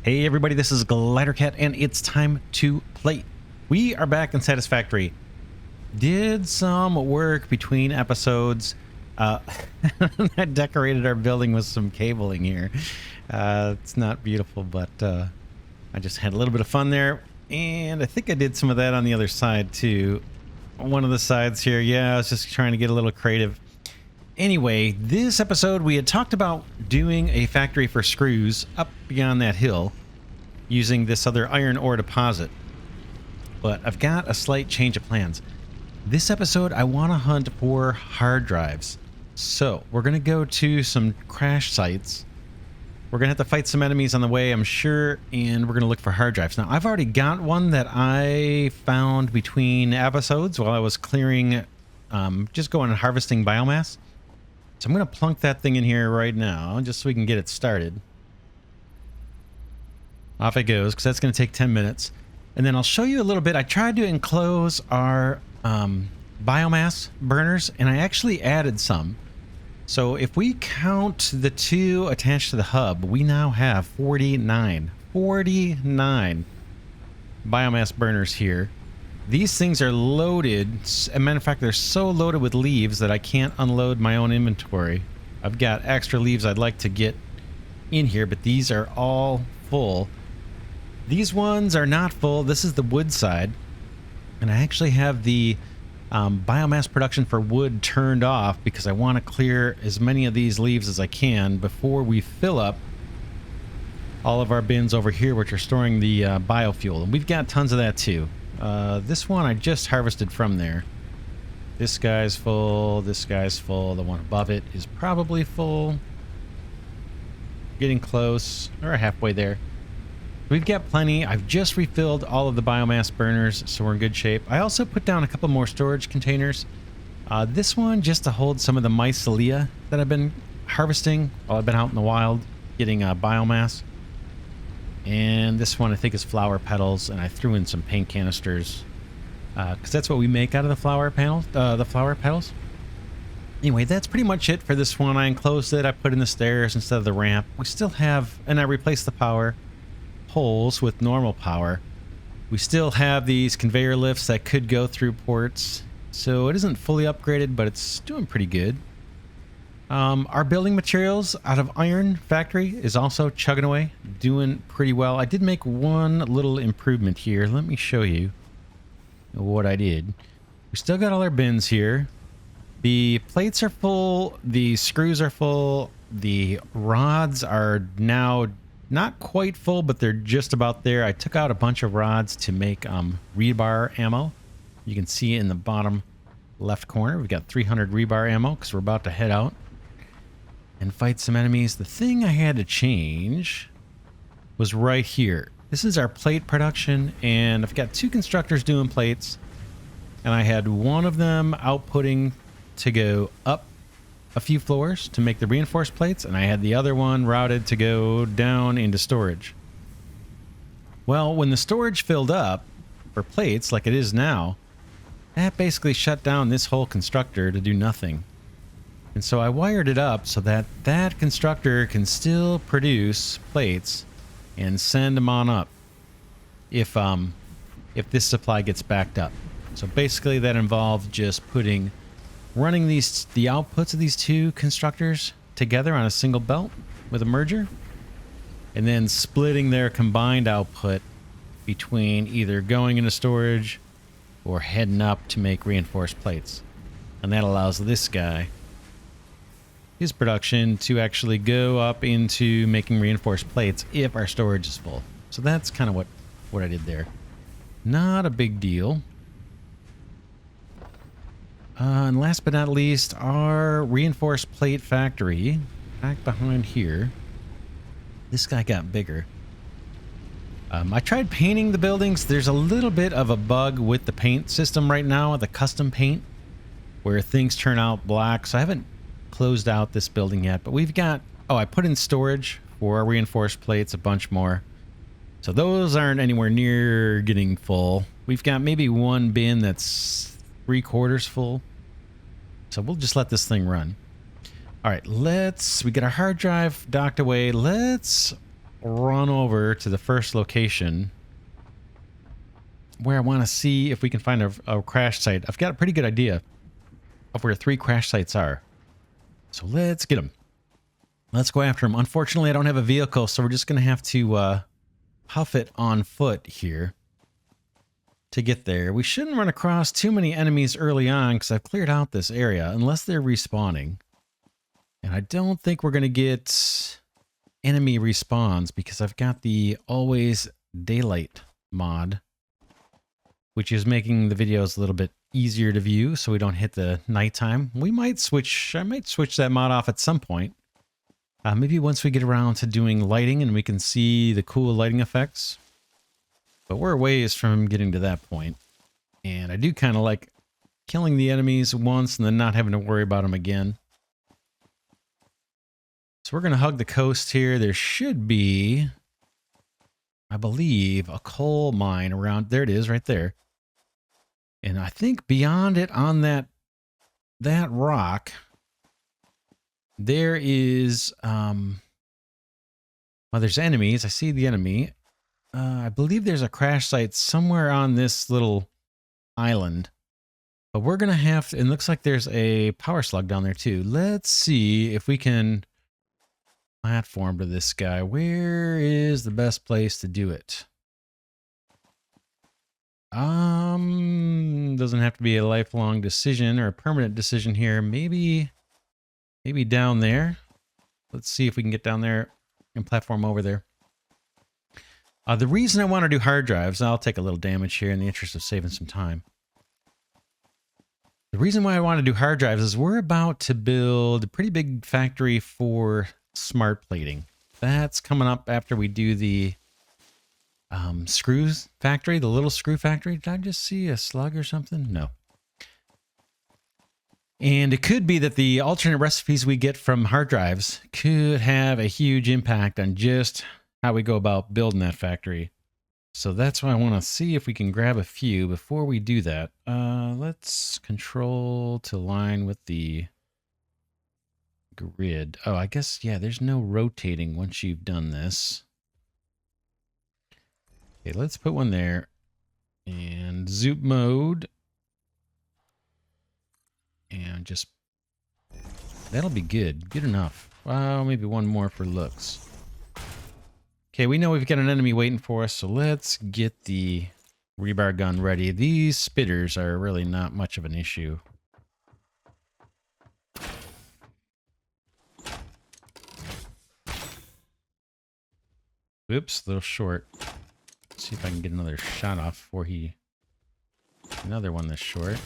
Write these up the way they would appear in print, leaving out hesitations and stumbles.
Hey everybody, this is Glidercat and it's time to play. We are back in Satisfactory. Did some work between episodes. I decorated our building with some cabling here. It's not beautiful, but I just had a little bit of fun there. And I think I did some of that on the other side too. One of the sides here, yeah, I was just trying to get a little creative. Anyway, this episode we had talked about doing a factory for screws up beyond that hill using this other iron ore deposit. But I've got a slight change of plans. This episode I want to hunt for hard drives. So we're going to go to some crash sites. We're going to have to fight some enemies on the way, I'm sure, and we're going to look for hard drives. Now, I've already got one that I found between episodes while I was clearing, just going and harvesting biomass. So I'm going to plunk that thing in here right now, just so we can get it started. Off it goes, because that's going to take 10 minutes. And then I'll show you a little bit. I tried to enclose our biomass burners, and I actually added some. So if we count the two attached to the hub, we now have 49 biomass burners here. These things are loaded. As a matter of fact, they're so loaded with leaves that I can't unload my own inventory. I've got extra leaves I'd like to get in here, but these are all full. These ones are not full. This is the wood side. And I actually have the biomass production for wood turned off because I want to clear as many of these leaves as I can before we fill up all of our bins over here, which are storing the biofuel. And we've got tons of that too. This one I just harvested from there. This guy's full. This guy's full. The one above it is probably full. Getting close. Or halfway there. We've got plenty. I've just refilled all of the biomass burners, so we're in good shape. I also put down a couple more storage containers. This one just to hold some of the mycelia that I've been harvesting while I've been out in the wild getting biomass. And this one I think is flower petals, and I threw in some paint canisters because that's what we make out of the flower panels, the flower petals. Anyway, that's pretty much it for this one. I enclosed it. I put in the stairs instead of the ramp. We still have, and I replaced the power poles with normal power. We still have these conveyor lifts that could go through ports, so it isn't fully upgraded, but it's doing pretty good. Our building materials out of iron factory is also chugging away, doing pretty well. I did make one little improvement here. Let me show you what I did. We still got all our bins here. The plates are full. The screws are full. The rods are now not quite full, but they're just about there. I took out a bunch of rods to make rebar ammo. You can see in the bottom left corner, we've got 300 rebar ammo because we're about to head out and fight some enemies. The thing I had to change was right here. This is our plate production, and I've got two constructors doing plates, and I had one of them outputting to go up a few floors to make the reinforced plates, and I had the other one routed to go down into storage. Well, when the storage filled up for plates like it is now, that basically shut down this whole constructor to do nothing. And so I wired it up so that that constructor can still produce plates and send them on up if this supply gets backed up. So basically that involved just running the outputs of these two constructors together on a single belt with a merger, and then splitting their combined output between either going into storage or heading up to make reinforced plates. And that allows this guy, his production, to actually go up into making reinforced plates if our storage is full. So that's kind of what I did there. Not a big deal. And last but not least, our reinforced plate factory back behind here. This guy got bigger. I tried painting the buildings. There's a little bit of a bug with the paint system right now, the custom paint, where things turn out black. So I haven't closed out this building yet, but we've got, I put in storage for our reinforced plates, a bunch more. So those aren't anywhere near getting full. We've got maybe one bin that's 3/4 full. So we'll just let this thing run. All right, we get our hard drive docked away. Let's run over to the first location where I want to see if we can find a crash site. I've got a pretty good idea of where 3 crash sites are. So let's get them. Let's go after them. Unfortunately, I don't have a vehicle, so we're just going to have to huff it on foot here to get there. We shouldn't run across too many enemies early on because I've cleared out this area, unless they're respawning. And I don't think we're going to get enemy respawns because I've got the Always Daylight mod, which is making the videos a little bit easier to view so we don't hit the nighttime. I might switch that mod off at some point. Maybe once we get around to doing lighting and we can see the cool lighting effects. But we're a ways from getting to that point. And I do kind of like killing the enemies once and then not having to worry about them again. So we're going to hug the coast here. There should be, I believe, a coal mine around. There it is right there. And I think beyond it on that rock, there is, well, there's enemies. I see the enemy. I believe there's a crash site somewhere on this little island. But we're going to have to, it looks like there's a power slug down there too. Let's see if we can platform to this guy. Where is the best place to do it? Doesn't have to be a lifelong decision or a permanent decision here. Maybe down there. Let's see if we can get down there and platform over there. The reason I want to do hard drives, I'll take a little damage here in the interest of saving some time. The reason why I want to do hard drives is we're about to build a pretty big factory for smart plating. That's coming up after we do the screws factory, the little screw factory. Did I just see a slug or something? No. And it could be that the alternate recipes we get from hard drives could have a huge impact on just how we go about building that factory. So that's why I want to see if we can grab a few before we do that. Let's control to line with the grid. Oh, I guess, yeah, there's no rotating once you've done this. Okay, let's put one there. And zoom mode. And just, that'll be good. Good enough. Well, maybe one more for looks. Okay, we know we've got an enemy waiting for us, so let's get the rebar gun ready. These spitters are really not much of an issue. Oops, a little short. Let's see if I can get another shot off before he... Another one that's short.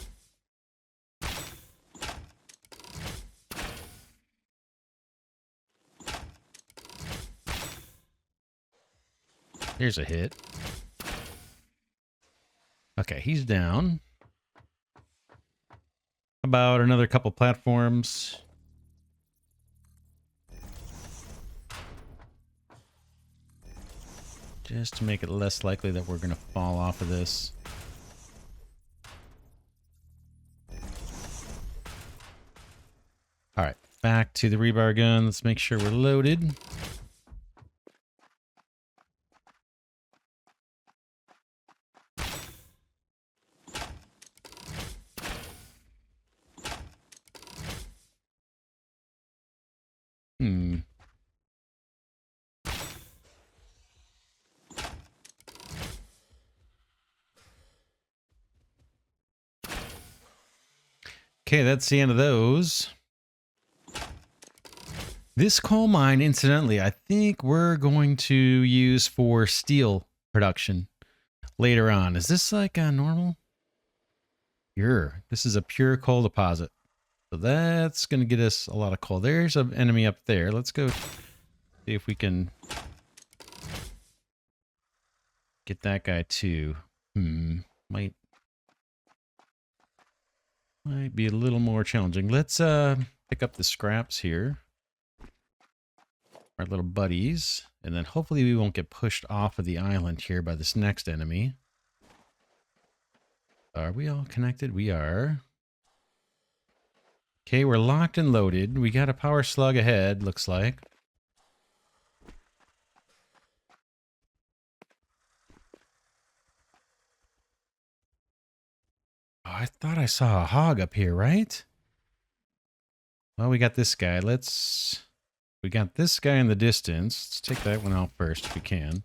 There's a hit. Okay, he's down. About another couple platforms. Just to make it less likely that we're going to fall off of this. All right, back to the rebar gun. Let's make sure we're loaded. Okay, that's the end of those. This coal mine, incidentally, I think we're going to use for steel production later on. Is this like a normal? Pure. This is a pure coal deposit. So that's going to get us a lot of coal. There's an enemy up there. Let's go see if we can get that guy too. Might be a little more challenging. Let's pick up the scraps here. Our little buddies. And then hopefully we won't get pushed off of the island here by this next enemy. Are we all connected? We are. Okay, we're locked and loaded. We got a power slug ahead, looks like. I thought I saw a hog up here, right? Well, we got this guy. We got this guy in the distance. Let's take that one out first if we can.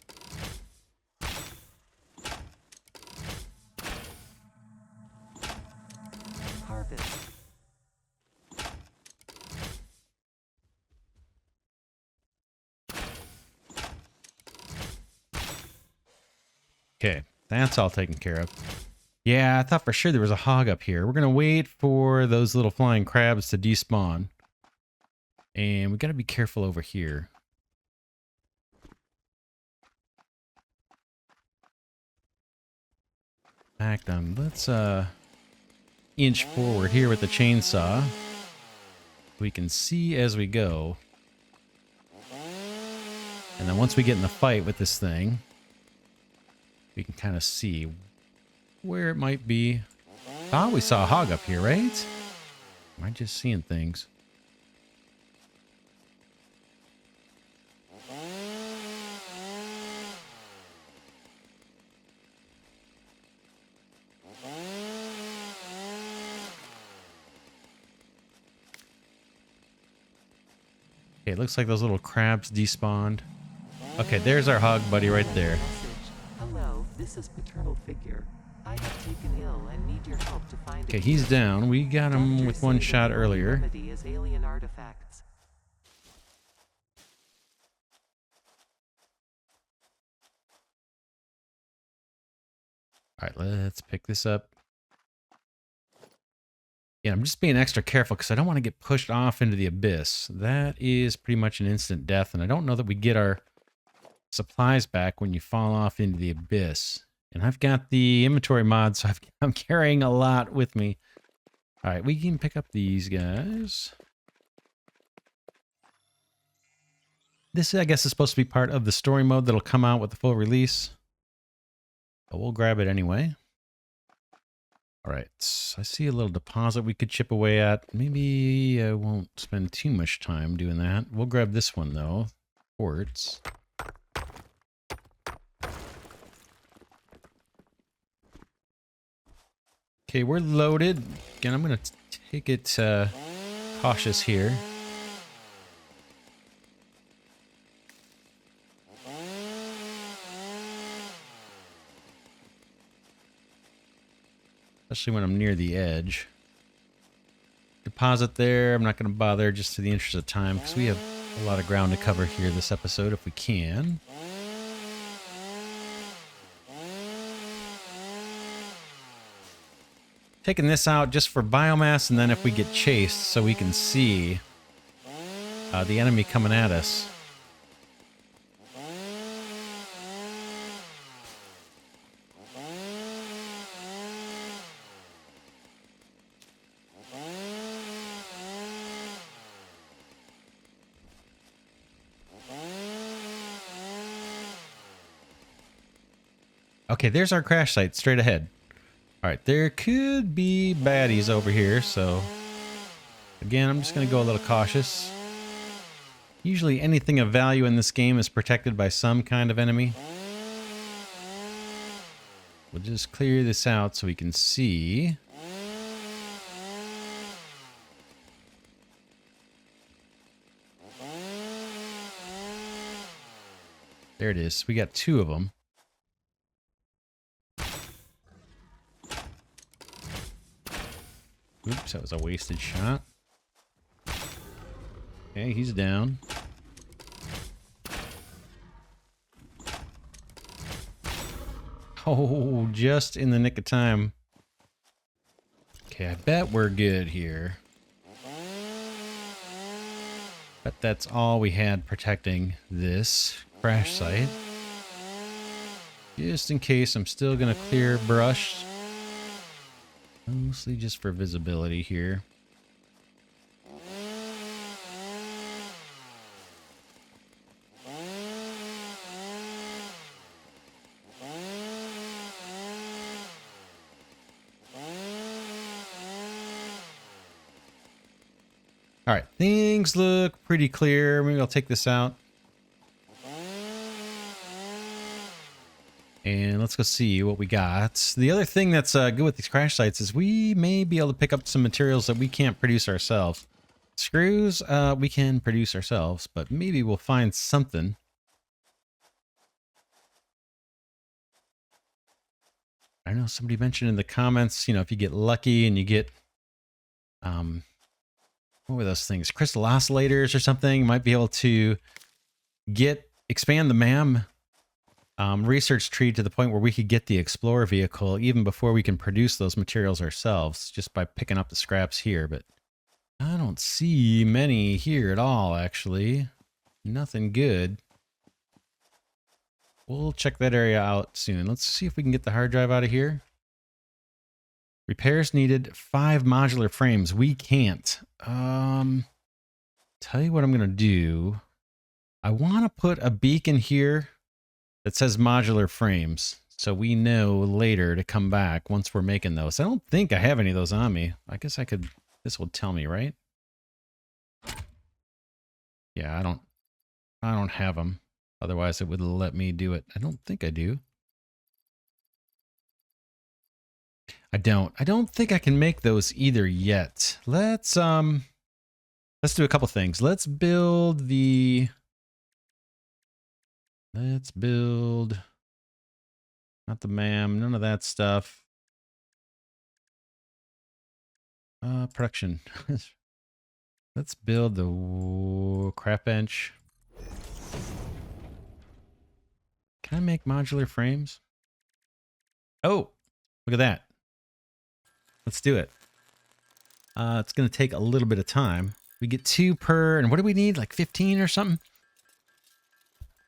Harvest. Okay, that's all taken care of. Yeah, I thought for sure there was a hog up here. We're going to wait for those little flying crabs to despawn. And we got to be careful over here. Back down. Let's inch forward here with the chainsaw. We can see as we go. And then once we get in the fight with this thing, we can kind of see where it might be. Oh, we saw a hog up here, right? Am I just seeing things? Okay, it looks like those little crabs despawned. Okay, there's our hog buddy right there. Hello, this is paternal figure. I have taken ill and need your help to find. Okay, he's down. We got him with one shot earlier. Is alien artifacts. All right, let's pick this up. Yeah, I'm just being extra careful because I don't want to get pushed off into the abyss. That is pretty much an instant death, and I don't know that we get our supplies back when you fall off into the abyss. And I've got the inventory mod, so I'm carrying a lot with me. All right, we can pick up these guys. This, I guess, is supposed to be part of the story mode that'll come out with the full release. But we'll grab it anyway. All right, I see a little deposit we could chip away at. Maybe I won't spend too much time doing that. We'll grab this one, though. Quartz. Okay, we're loaded. Again, I'm going to take it cautious here. Especially when I'm near the edge. Deposit there. I'm not going to bother just to the interest of time because we have a lot of ground to cover here this episode if we can. Taking this out just for biomass, and then if we get chased so we can see the enemy coming at us. Okay, there's our crash site straight ahead. All right, there could be baddies over here, so again, I'm just going to go a little cautious. Usually anything of value in this game is protected by some kind of enemy. We'll just clear this out so we can see. There it is. We got two of them. Oops, that was a wasted shot. Okay, he's down. Oh, just in the nick of time. Okay, I bet we're good here. Bet that's all we had protecting this crash site. Just in case, I'm still going to clear brush. Mostly just for visibility here. All right, things look pretty clear. Maybe I'll take this out. And let's go see what we got. The other thing that's good with these crash sites is we may be able to pick up some materials that we can't produce ourselves. Screws, we can produce ourselves, but maybe we'll find something. I know somebody mentioned in the comments, you know, if you get lucky and you get, what were those things? Crystal oscillators or something, you might be able to expand the MAM research tree to the point where we could get the Explorer vehicle even before we can produce those materials ourselves, just by picking up the scraps here. But I don't see many here at all, actually. Nothing good. We'll check that area out soon. Let's see if we can get the hard drive out of here. Repairs needed 5 modular frames. We can't. Tell you what I'm going to do. I want to put a beacon here that says modular frames, so we know later to come back once we're making those. I don't think I have any of those on me. I guess I could, this will tell me, right? Yeah, I don't have them. Otherwise it would let me do it. I don't think I do. I don't think I can make those either yet. Let's do a couple things. Let's build not the MAM, none of that stuff. Production. Let's build the crap bench. Can I make modular frames? Oh, look at that. Let's do it. It's going to take a little bit of time. We get 2 per, and what do we need? Like 15 or something?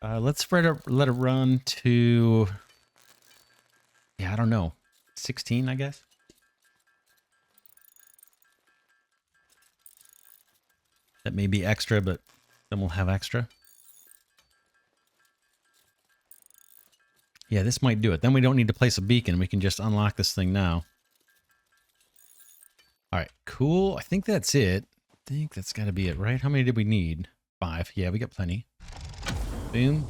Let's let it run to, yeah, I don't know, 16, I guess. That may be extra, but then we'll have extra. Yeah, this might do it. Then we don't need to place a beacon. We can just unlock this thing now. All right, cool. I think that's it. I think that's got to be it, right? How many did we need? 5. Yeah, we got plenty. Boom.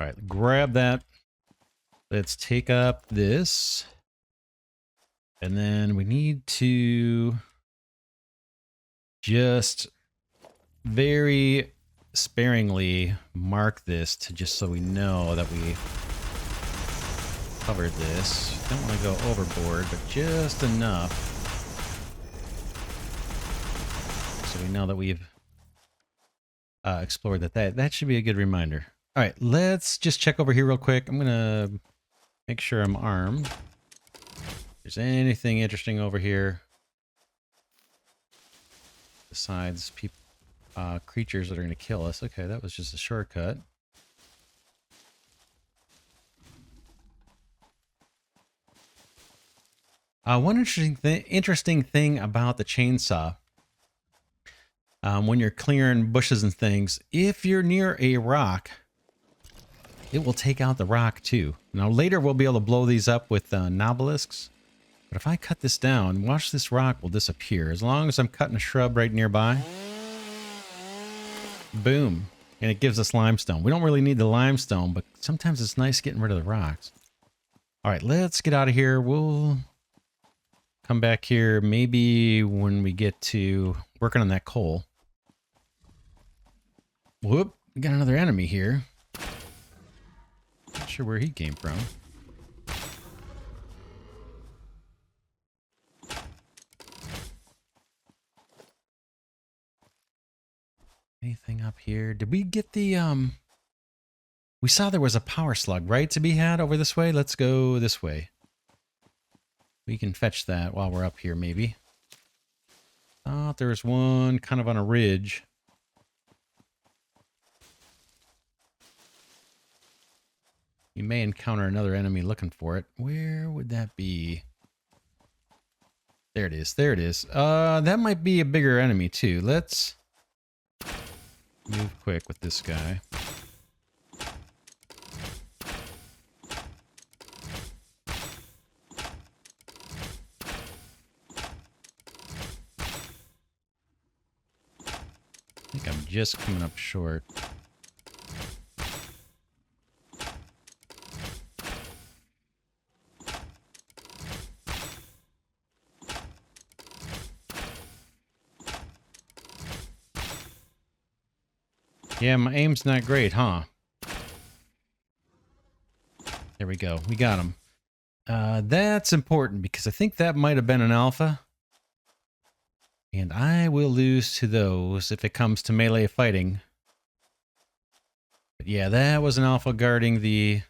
All right, grab that. Let's take up this. And then we need to just very sparingly mark this to just so we know that we covered this. Don't want to go overboard, but just enough so we know that we've explored that should be a good reminder. All right, let's just check over here real quick. I'm gonna make sure I'm armed. If there's anything interesting over here besides people, creatures that are gonna kill us. Okay, that was just a shortcut. One interesting thing about the chainsaw, when you're clearing bushes and things, if you're near a rock, it will take out the rock too. Now later we'll be able to blow these up with nobelisks, but if I cut this down, watch, this rock will disappear. As long as I'm cutting a shrub right nearby, boom, and it gives us limestone. We don't really need the limestone, but sometimes it's nice getting rid of the rocks. All right, let's get out of here. We'll come back here maybe when we get to working on that coal. Whoop, we got another enemy here. Not sure where he came from. Anything up here? Did we get the, we saw there was a power slug, right, to be had over this way? Let's go this way. We can fetch that while we're up here, maybe. Thought there was one kind of on a ridge. You may encounter another enemy looking for it. Where would that be? There it is. There it is. That might be a bigger enemy too. Let's move quick with this guy. I think I'm just coming up short. Yeah, my aim's not great, huh? There we go. We got him. That's important because I think that might have been an alpha. And I will lose to those if it comes to melee fighting. But yeah, that was an alpha guarding the...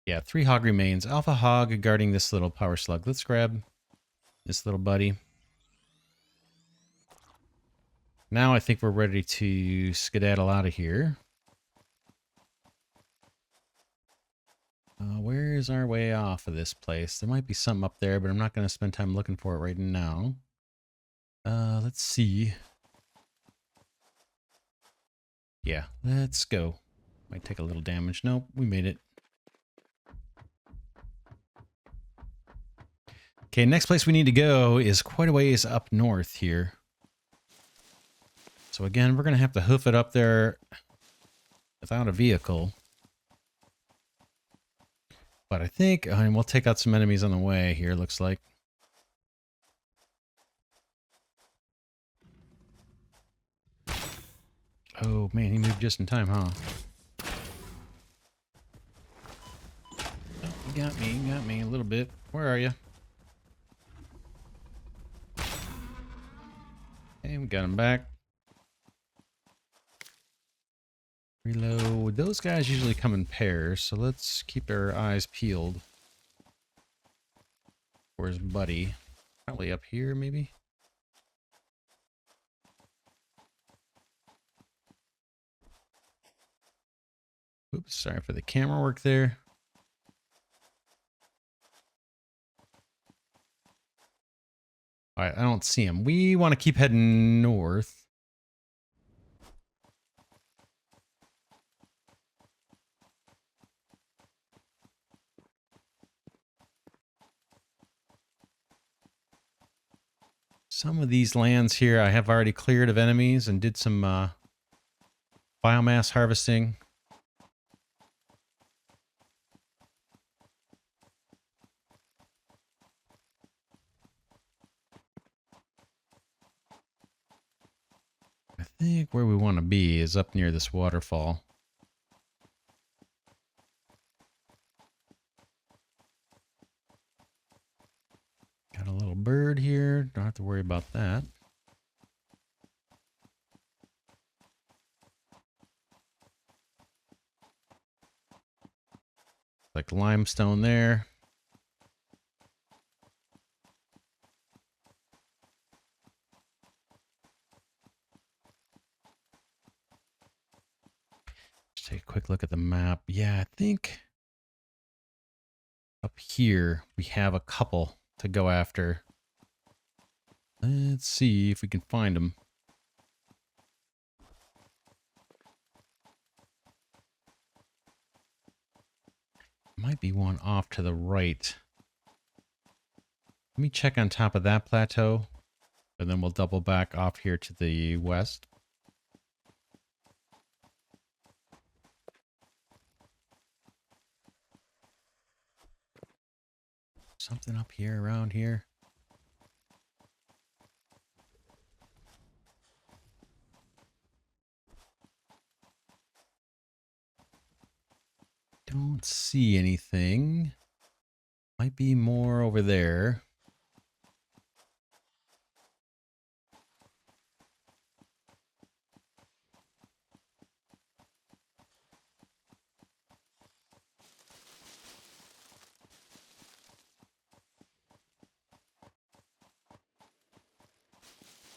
Yeah, 3 hog remains. Alpha hog guarding this little power slug. Let's grab this little buddy. Now I think we're ready to skedaddle out of here. Where's our way off of this place? There might be something up there, but I'm not going to spend time looking for it right now. Let's see. Yeah, let's go. Might take a little damage. Nope, we made it. Okay, next place we need to go is quite a ways up north here. So again, we're going to have to hoof it up there without a vehicle. But I think, and we'll take out some enemies on the way here, looks like. Oh man, he moved just in time, huh? Oh, you got me a little bit. Where are you? Okay, we got him back. Reload. Those guys usually come in pairs, so let's keep our eyes peeled. Where's Buddy? Probably up here, maybe? Oops, sorry for the camera work there. Alright, I don't see him. We want to keep heading north. Some of these lands here I have already cleared of enemies and did some biomass harvesting. I think where we want to be is up near this waterfall. Got a little bird here. Don't have to worry about that. Like limestone there. Just take a quick look at the map. Yeah, I think up here we have a couple to go after. Let's see if we can find them. Might be one off to the right. Let me check on top of that plateau, and then we'll double back off here to the west. Something up here, around here. Don't see anything. Might be more over there.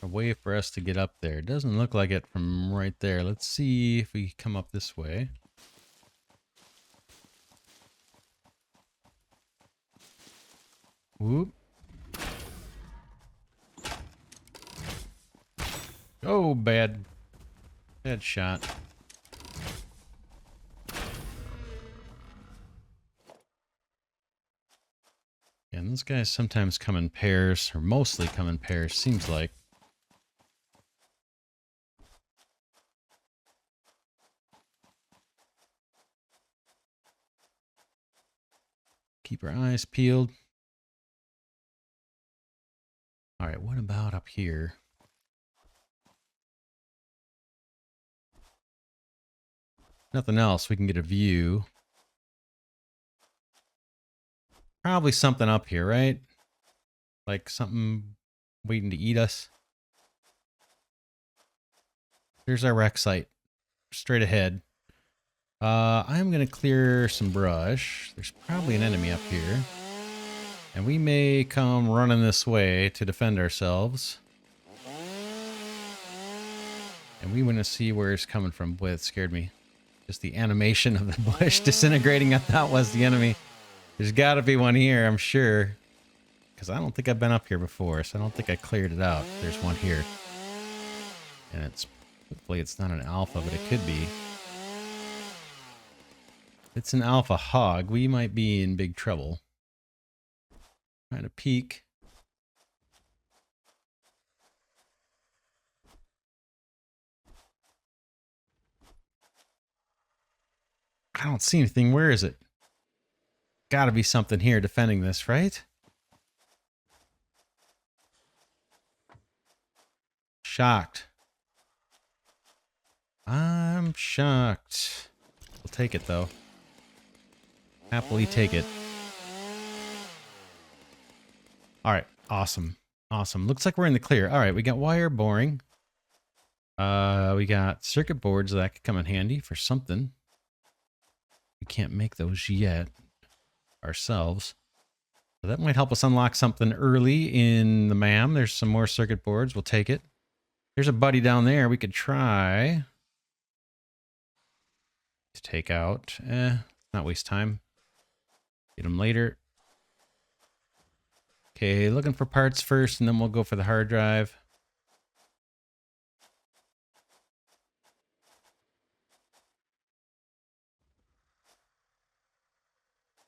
A way for us to get up there. Doesn't look like it from right there. Let's see if we come up this way. Whoop. Oh, bad shot. Yeah, and those guys sometimes come in pairs, or mostly come in pairs, seems like. Keep our eyes peeled. All right, what about up here? Nothing else. We can get a view. Probably something up here, right? Like something waiting to eat us. Here's our wreck site. Straight ahead. I'm going to clear some brush. There's probably an enemy up here. And we may come running this way to defend ourselves. And we want to see where it's coming from. Boy, it scared me. Just the animation of the bush disintegrating, I thought was the enemy. There's got to be one here, I'm sure. Because I don't think I've been up here before, so I don't think I cleared it out. There's one here. And it's, hopefully it's not an alpha, but it could be. If it's an alpha hog, we might be in big trouble. Trying to peek. I don't see anything. Where is it? Gotta be something here defending this, right? Shocked. I'm shocked. We'll take it, though. Happily take it. All right. Awesome. Awesome. Looks like we're in the clear. All right. We got wire boring. We got circuit boards that could come in handy for something. We can't make those yet ourselves. So that might help us unlock something early in the MAM. There's some more circuit boards. We'll take it. There's a buddy down there we could try to take out. Not waste time. Get them later. Okay, looking for parts first, and then we'll go for the hard drive.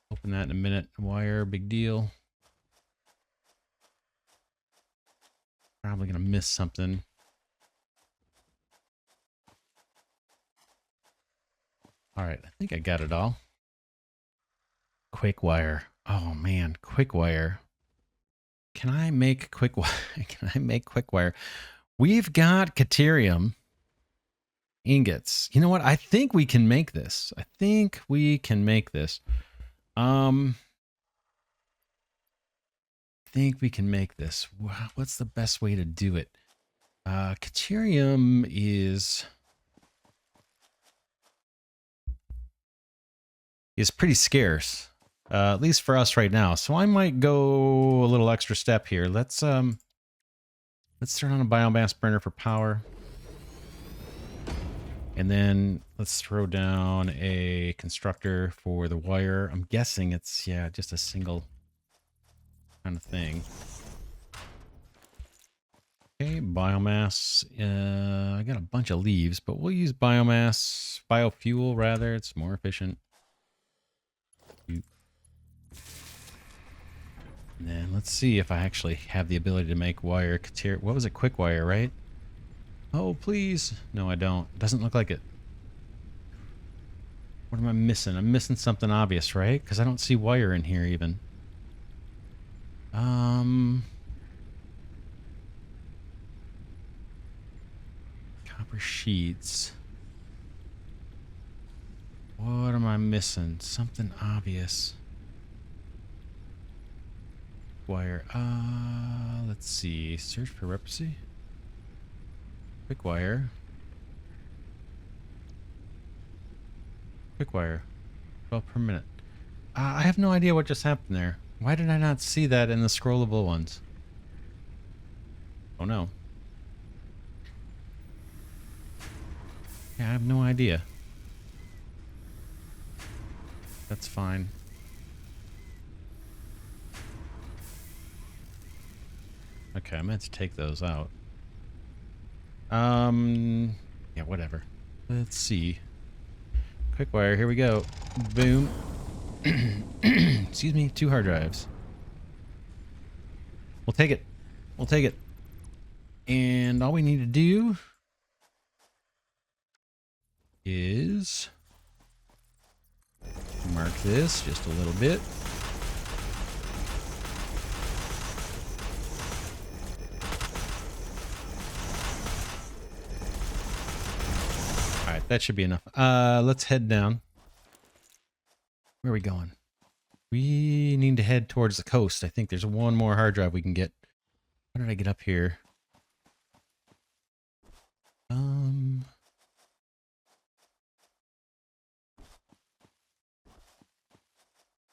Open that in a minute. Wire, big deal. Probably gonna miss something. All right, I think I got it all. Quick wire. Oh man, quick wire. Can I make quick wire? Can I make quick wire? We've got Caterium ingots. You know what? I think we can make this. I think we can make this. I think we can make this. What's the best way to do it? Caterium is pretty scarce. At least for us right now. So I might go a little extra step here. Let's turn on a biomass burner for power. And then let's throw down a constructor for the wire. I'm guessing it's, yeah, just a single kind of thing. Okay, biomass. I got a bunch of leaves, but we'll use biomass, biofuel rather. It's more efficient. And then let's see if I actually have the ability to make wire. What was it? Quick wire, right? Oh, please. No, I don't. Doesn't look like it. What am I missing? I'm missing something obvious, right? Because I don't see wire in here even. Copper sheets. What am I missing? Something obvious. Wire. Let's see. Search for replicacy. Quick wire. Quick wire. 12 per minute. I have no idea what just happened there. Why did I not see that in the scrollable ones? Oh no. Yeah, I have no idea. That's fine. Okay, I meant to take those out. Yeah, whatever. Let's see. Quick wire, here we go. Boom. Excuse me, 2 hard drives. We'll take it. We'll take it. And all we need to do is mark this just a little bit. That should be enough. Let's head down. Where are we going? We need to head towards the coast. I think there's one more hard drive we can get. How did I get up here?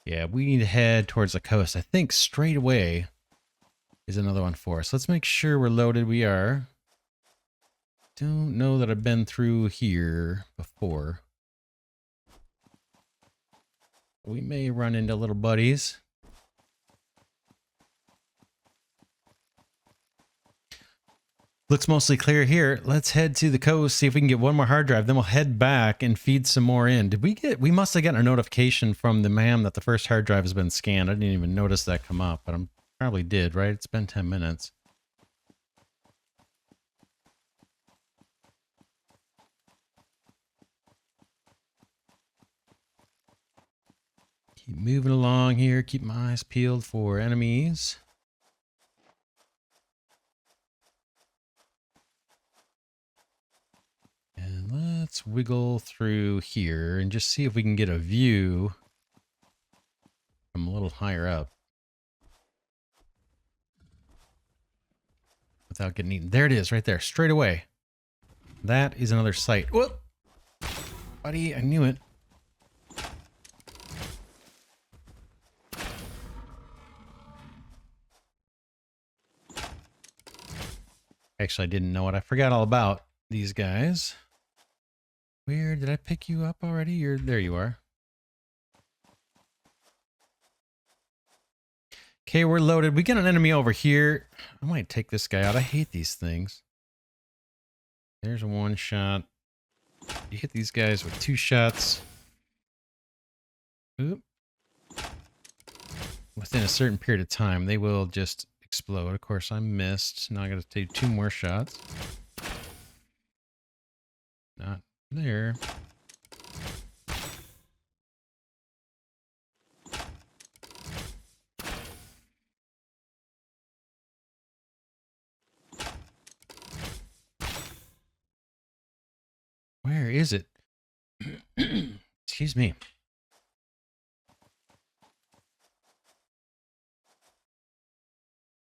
Yeah, we need to head towards the coast. I think straight away is another one for us. Let's make sure we're loaded. We are. Don't know that I've been through here before. We may run into little buddies. Looks mostly clear here. Let's head to the coast, see if we can get one more hard drive. Then we'll head back and feed some more in. We must have gotten a notification from the ma'am that the first hard drive has been scanned. I didn't even notice that come up, but I probably did, right? It's been 10 minutes. Keep moving along here. Keep my eyes peeled for enemies. And let's wiggle through here and just see if we can get a view from a little higher up without getting eaten. There it is right there, straight away. That is another site. Whoop! Buddy, I knew it. Actually, I didn't know it. I forgot all about these guys. Where did I pick you up already? There you are. Okay, we're loaded. We got an enemy over here. I might take this guy out. I hate these things. There's a one shot. You hit these guys with 2 shots. Oop. Within a certain period of time, they will just explode. Of course, I missed. Now I gotta take 2 more shots. Not there. Where is it? Excuse me.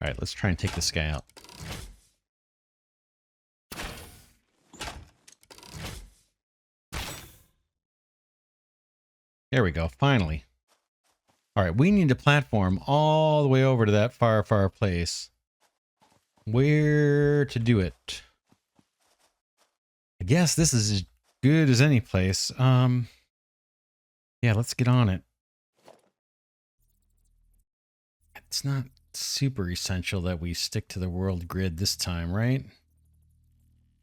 All right, let's try and take this guy out. There we go, finally. All right, we need to platform all the way over to that far, far place. Where to do it? I guess this is as good as any place. Yeah, let's get on it. It's not super essential that we stick to the world grid this time, right?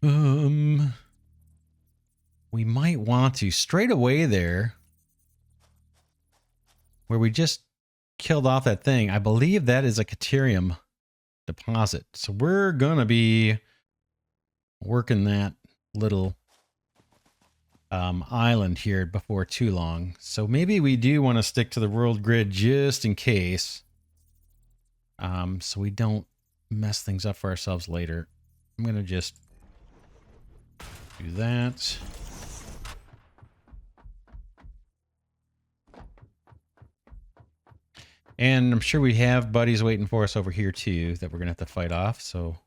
We might want to straight away there where we just killed off that thing. I believe that is a Caterium deposit. So we're gonna be working that little island here before too long. So maybe we do want to stick to the world grid just in case. So we don't mess things up for ourselves later. I'm gonna just do that. And I'm sure we have buddies waiting for us over here too that we're gonna have to fight off. So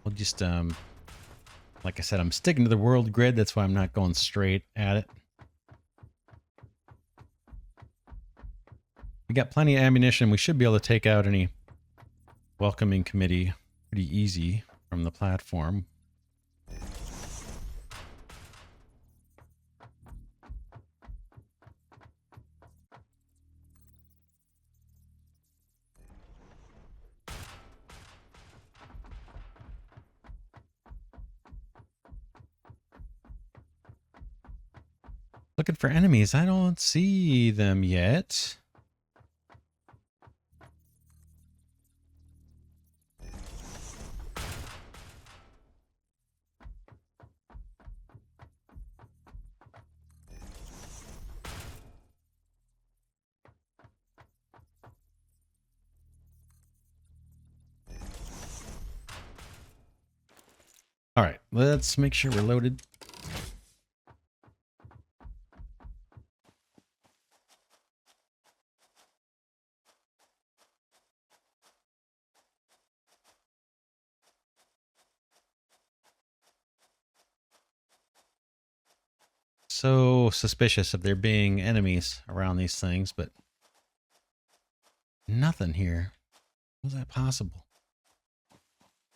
we'll just like I said, I'm sticking to the world grid. That's why I'm not going straight at it. We got plenty of ammunition. We should be able to take out any welcoming committee pretty easy from the platform. Looking for enemies. I don't see them yet. All right, let's make sure we're loaded. so suspicious of there being enemies around these things, but nothing here. How's that possible?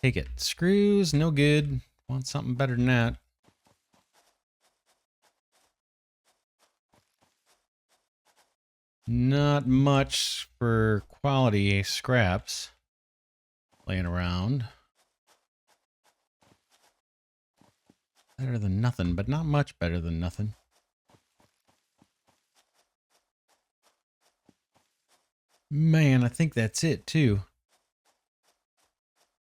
Take it. Screws, no good. Want something better than that. Not much for quality scraps laying around. Better than nothing, but not much better than nothing. Man, I think that's it too.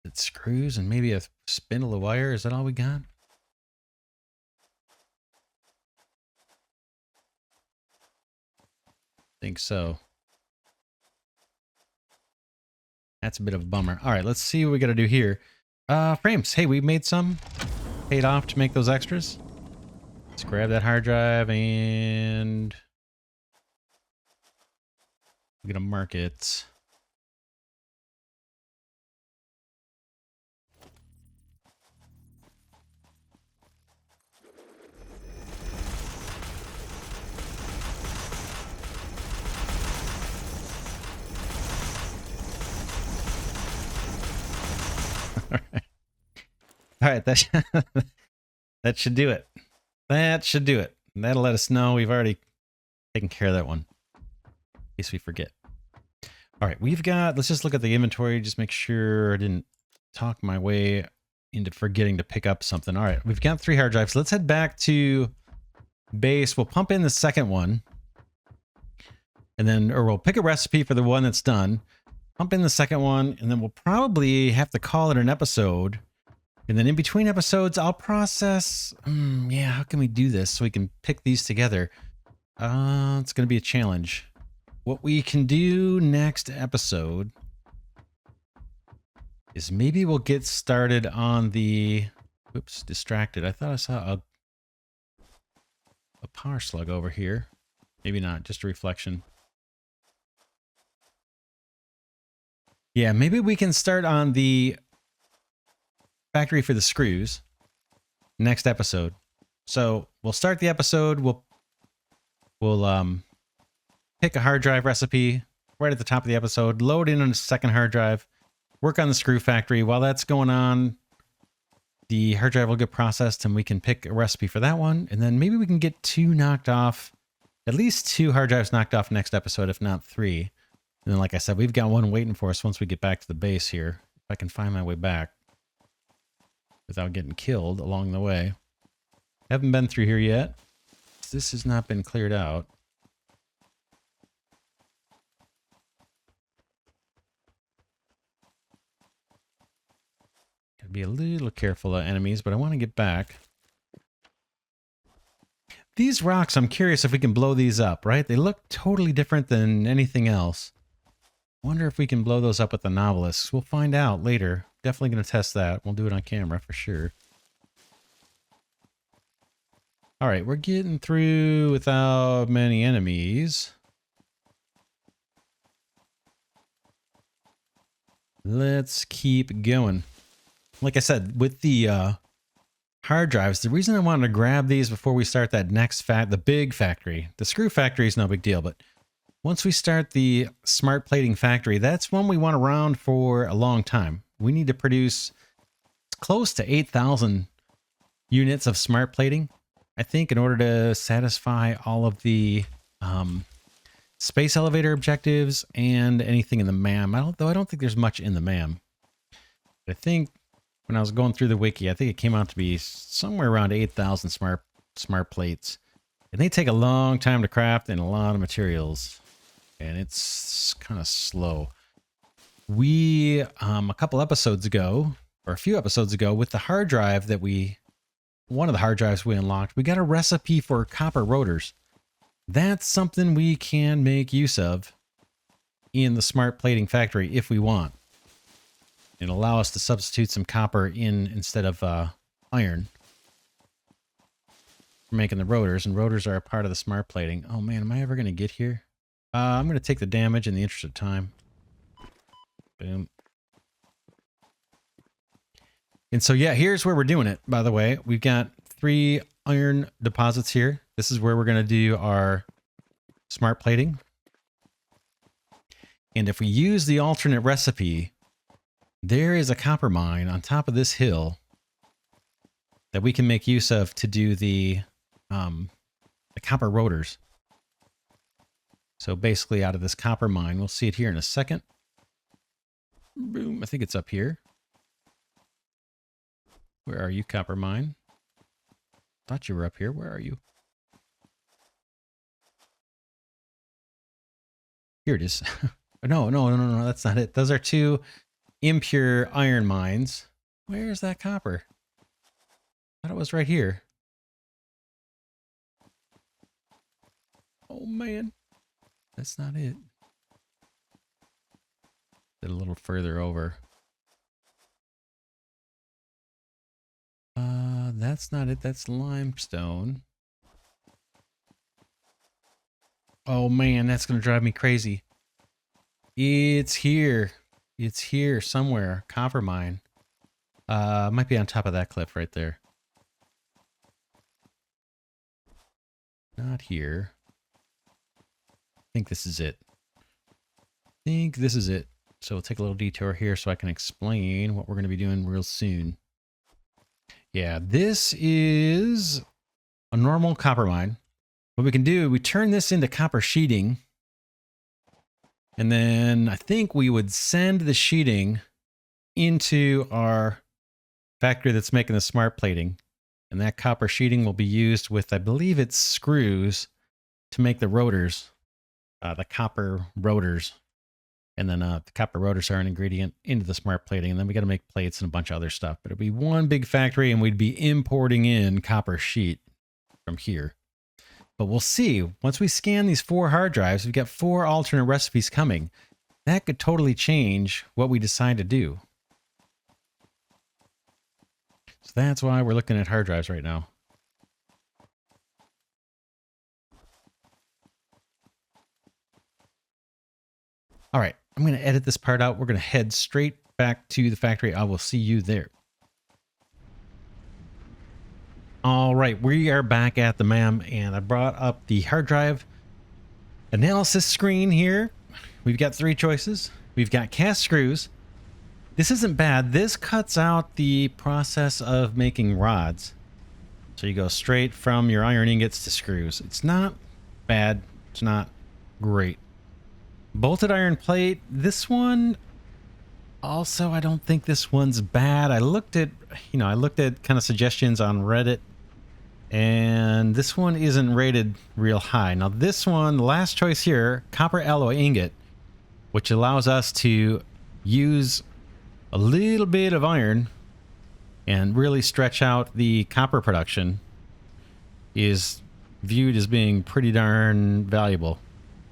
It screws and maybe a spindle of wire. Is that all we got? Think so. That's a bit of a bummer. All right, let's see what we got to do here. Frames. Hey, we made some. Paid off to make those extras. Let's grab that hard drive and we're gonna mark it. All right, that should do it. That should do it. And that'll let us know we've already taken care of that one, in case we forget. All right, we've got, let's just look at the inventory, just make sure I didn't talk my way into forgetting to pick up something. All right, we've got 3 hard drives. Let's head back to base. We'll pump in the second one. And then, or we'll pick a recipe for the one that's done. Pump in the second one, and then we'll probably have to call it an episode. And then in between episodes, I'll process... yeah, how can we do this so we can pick these together? It's going to be a challenge. What we can do next episode is maybe we'll get started on the... Oops, distracted. I thought I saw a power slug over here. Maybe not, just a reflection. Yeah, maybe we can start on the factory for the screws next episode. So we'll start the episode. We'll pick a hard drive recipe right at the top of the episode, load in on a second hard drive, work on the screw factory. While that's going on, the hard drive will get processed and we can pick a recipe for that one. And then maybe we can get 2 knocked off, at least 2 hard drives knocked off next episode, if not 3. And then, like I said, we've got one waiting for us once we get back to the base here. If I can find my way back without getting killed along the way. Haven't been through here yet. This has not been cleared out. Gotta be a little careful of enemies, but I want to get back. These rocks, I'm curious if we can blow these up, right? They look totally different than anything else. Wonder if we can blow those up with the Novelist. We'll find out later. Definitely going to test that. We'll do it on camera for sure. All right, we're getting through without many enemies. Let's keep going. Like I said, with the hard drives, the reason I wanted to grab these before we start that next the big factory. The screw factory is no big deal, but once we start the smart plating factory, that's one we want around for a long time. We need to produce close to 8,000 units of smart plating, I think, in order to satisfy all of the space elevator objectives and anything in the MAM. Though I don't think there's much in the MAM. But I think when I was going through the wiki, I think it came out to be somewhere around 8,000 smart plates. And they take a long time to craft and a lot of materials. And it's kind of slow. We, a couple episodes ago, or a few episodes ago, with the hard drive that one of the hard drives we unlocked, we got a recipe for copper rotors. That's something we can make use of in the smart plating factory if we want. It'll allow us to substitute some copper in instead of iron for making the rotors, and rotors are a part of the smart plating. Oh man, am I ever going to get here? I'm going to take the damage in the interest of time. Boom. And so, yeah, here's where we're doing it, by the way. We've got 3 iron deposits here. This is where we're going to do our smart plating. And if we use the alternate recipe, there is a copper mine on top of this hill that we can make use of to do the copper rotors. So basically out of this copper mine, we'll see it here in a second. Boom, I think it's up here. Where are you, copper mine? Thought you were up here. Where are you? Here it is. No, that's not it. Those are two impure iron mines. Where's that copper? I thought it was right here. Oh man, that's not it. Did a little further over. That's not it. That's limestone. Oh man, that's gonna drive me crazy. It's here. It's here somewhere. Copper mine. Might be on top of that cliff right there. Not here. I think this is it. So we'll take a little detour here so I can explain what we're going to be doing real soon. Yeah, this is a normal copper mine. What we can do, we turn this into copper sheeting. And then I think we would send the sheeting into our factory that's making the smart plating. And that copper sheeting will be used with, I believe it's screws to make the rotors, the copper rotors. And then the copper rotors are an ingredient into the smart plating. And then we got to make plates and a bunch of other stuff. But it'd be one big factory and we'd be importing in copper sheet from here. But we'll see. Once we scan these 4 hard drives, we've got 4 alternate recipes coming. That could totally change what we decide to do. So that's why we're looking at hard drives right now. All right, I'm going to edit this part out. We're going to head straight back to the factory. I will see you there. All right, we are back at the MAM, and I brought up the hard drive analysis screen here. We've got 3 choices. We've got cast screws. This isn't bad. This cuts out the process of making rods. So you go straight from your iron ingots to screws. It's not bad. It's not great. Bolted iron plate. This one, also, I don't think this one's bad. I looked at kind of suggestions on Reddit. And this one isn't rated real high. Now this one, the last choice here, copper alloy ingot, which allows us to use a little bit of iron and really stretch out the copper production, is viewed as being pretty darn valuable.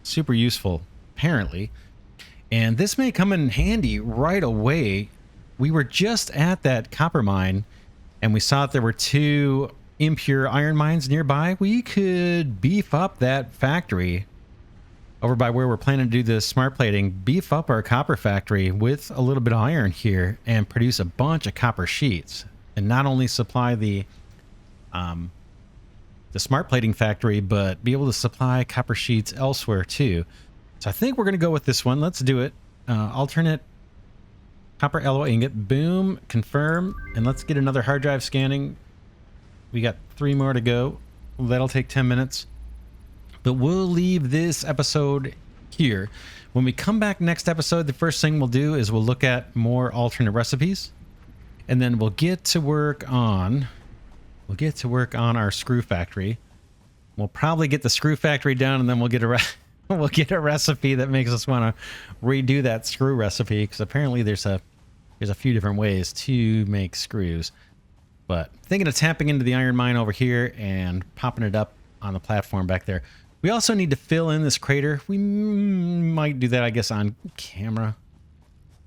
Super useful, apparently. And this may come in handy right away. We were just at that copper mine and we saw that there were 2 impure iron mines nearby. We could beef up that factory over by where we're planning to do the smart plating, beef up our copper factory with a little bit of iron here and produce a bunch of copper sheets, and not only supply the smart plating factory, but be able to supply copper sheets elsewhere too. So I think we're going to go with this one. Let's do it. Alternate copper alloy ingot. Boom. Confirm. And let's get another hard drive scanning. We got 3 more to go. That'll take 10 minutes. But we'll leave this episode here. When we come back next episode, the first thing we'll do is we'll look at more alternate recipes. And then we'll get to work on our screw factory. We'll probably get the screw factory done, and then we'll get a recipe that makes us want to redo that screw recipe, because apparently there's a few different ways to make screws. But thinking of tapping into the iron mine over here and popping it up on the platform back there. We also need to fill in this crater. We might do that, I guess, on camera.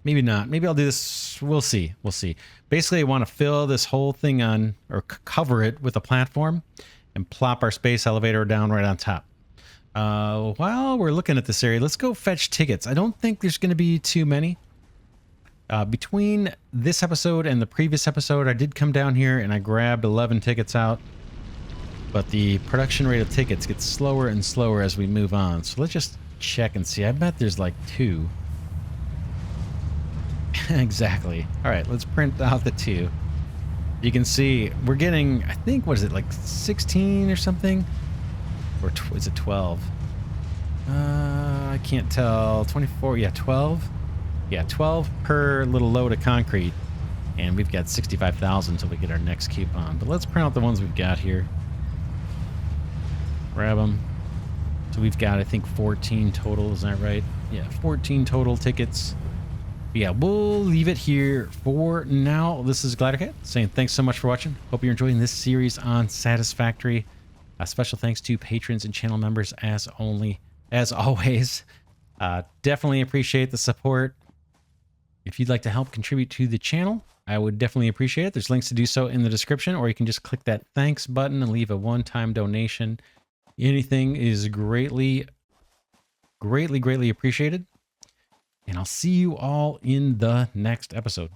Maybe not. Maybe I'll do this. We'll see. We'll see. Basically, I want to fill this whole thing on, or cover it with a platform and plop our space elevator down right on top. While we're looking at this area, let's go fetch tickets. I don't think there's going to be too many. Between this episode and the previous episode, I did come down here and I grabbed 11 tickets out. but the production rate of tickets gets slower and slower as we move on. So let's just check and see. I bet there's like 2. Exactly. All right, let's print out the 2. You can see we're getting, I think, what is it, like 16 or something? Or is it 12? I can't tell. 24, yeah, 12. Yeah, 12 per little load of concrete. And we've got 65,000 until we get our next coupon. But let's print out the ones we've got here. Grab them. So we've got, I think, 14 total. Is that right? Yeah, 14 total tickets. But yeah, we'll leave it here for now. This is Glidercat saying thanks so much for watching. Hope you're enjoying this series on Satisfactory. A special thanks to patrons and channel members as always. Definitely appreciate the support. If you'd like to help contribute to the channel, I would definitely appreciate it. There's links to do so in the description, or you can just click that thanks button and leave a one-time donation. Anything is greatly appreciated. And I'll see you all in the next episode.